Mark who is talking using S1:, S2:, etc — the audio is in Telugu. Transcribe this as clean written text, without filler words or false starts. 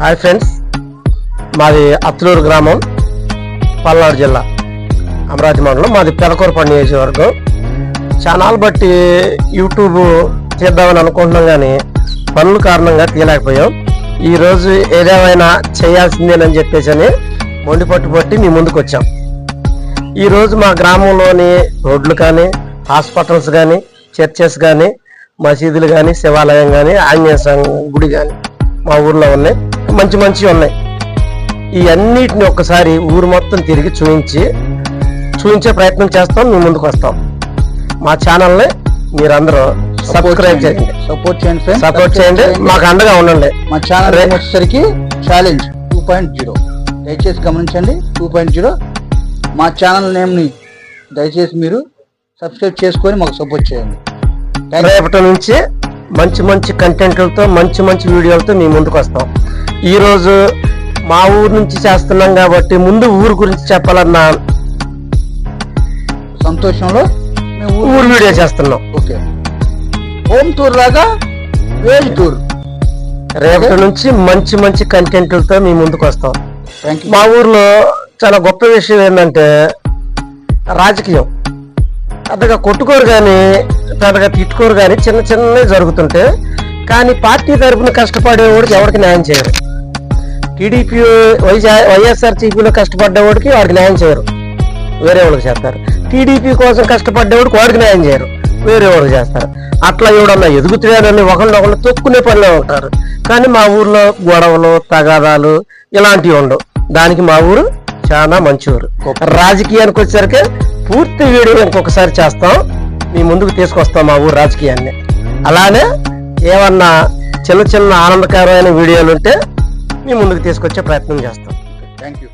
S1: హాయ్ ఫ్రెండ్స్, మాది అత్లూరు గ్రామం, పల్నాడు జిల్లా, అమరావతి మండలం. మాది పెదకూరపాడు నియోజకవర్గం. ఛానల్ బట్టి యూట్యూబ్ తీద్దామని అనుకుంటున్నాం, కానీ పనుల కారణంగా తీయలేకపోయాం. ఈరోజు ఏదేమైనా చేయాల్సిందేనని చెప్పేసి మొండి పట్టుబట్టి మీ ముందుకు వచ్చాం. ఈరోజు మా గ్రామంలోని రోడ్లు కానీ, హాస్పిటల్స్ కానీ, చర్చెస్ కానీ, మసీదులు కానీ, శివాలయం కానీ, ఆంజనేయ గుడి కానీ మా ఊర్లో ఉన్నాయి. మంచి మంచి ఉన్నాయి. ఈ అన్నిటిని ఒక్కసారి ఊరు మొత్తం తిరిగి చూపించే ప్రయత్నం చేస్తాం, మీ ముందుకు వస్తాం. మా ఛానల్ని మీరందరూ సబ్స్క్రైబ్ చేయండి, సపోర్ట్ చేయండి, మాకు అండగా ఉండండి.
S2: మా ఛానల్ వచ్చేసరికి ఛాలెంజ్ 2.0 దయచేసి గమనించండి. 2.0 మా ఛానల్ నేమ్ని దయచేసి మీరు సబ్స్క్రైబ్ చేసుకొని మాకు సపోర్ట్ చేయండి.
S1: రేపటి నుంచి మంచి మంచి కంటెంట్లతో, మంచి మంచి వీడియోలతో మీ ముందుకు వస్తాం. ఈరోజు మా ఊరు నుంచి చేస్తున్నాం కాబట్టి ముందు ఊరు గురించి చెప్పాలన్న
S2: సంతోషంలో మేము
S1: ఊరు వీడియో చేస్తున్నాం.
S2: ఓకే, హోమ్ టూర్ లాగా వేజ్ టూర్.
S1: రేపటి నుంచి మంచి మంచి కంటెంట్లతో మీ ముందుకు వస్తాం. మా ఊర్లో చాలా గొప్ప విషయం ఏంటంటే రాజకీయం. పెద్దగా కొట్టుకోరు కానీ, పెద్దగా తిట్టుకోరు కానీ, చిన్న చిన్నవి జరుగుతుంటే కానీ పార్టీ తరఫున కష్టపడేవాడికి ఎవరికి న్యాయం చేయరు. టీడీపీ వైఎస్ఆర్సీపీలో కష్టపడ్డవాడికి వాడికి న్యాయం చేయరు, వేరే వాళ్ళకి చేస్తారు. టీడీపీ కోసం కష్టపడ్డవాడికి వాడికి న్యాయం చేయరు, వేరే వాళ్ళకి చేస్తారు. అట్లా ఎవడన్నా ఎదుగుతున్నాడని ఒకళ్ళొకళ్ళు తొక్కునే పనిలో ఉంటారు. కానీ మా ఊర్లో గొడవలు, తగాదాలు ఇలాంటివి ఉండవు. దానికి మా ఊరు చాలా మంచి ఊరు. రాజకీయానికి వచ్చేసరికి పూర్తి వీడియో ఇంకొకసారి చేస్తాం, మీ ముందుకు తీసుకొస్తాం మా ఊరు రాజకీయాన్ని. అలానే ఏమన్నా చిన్న చిన్న ఆనందకరమైన వీడియోలు ఉంటే మీ ముందుకు తీసుకొచ్చే ప్రయత్నం చేస్తాం.
S2: Thank you.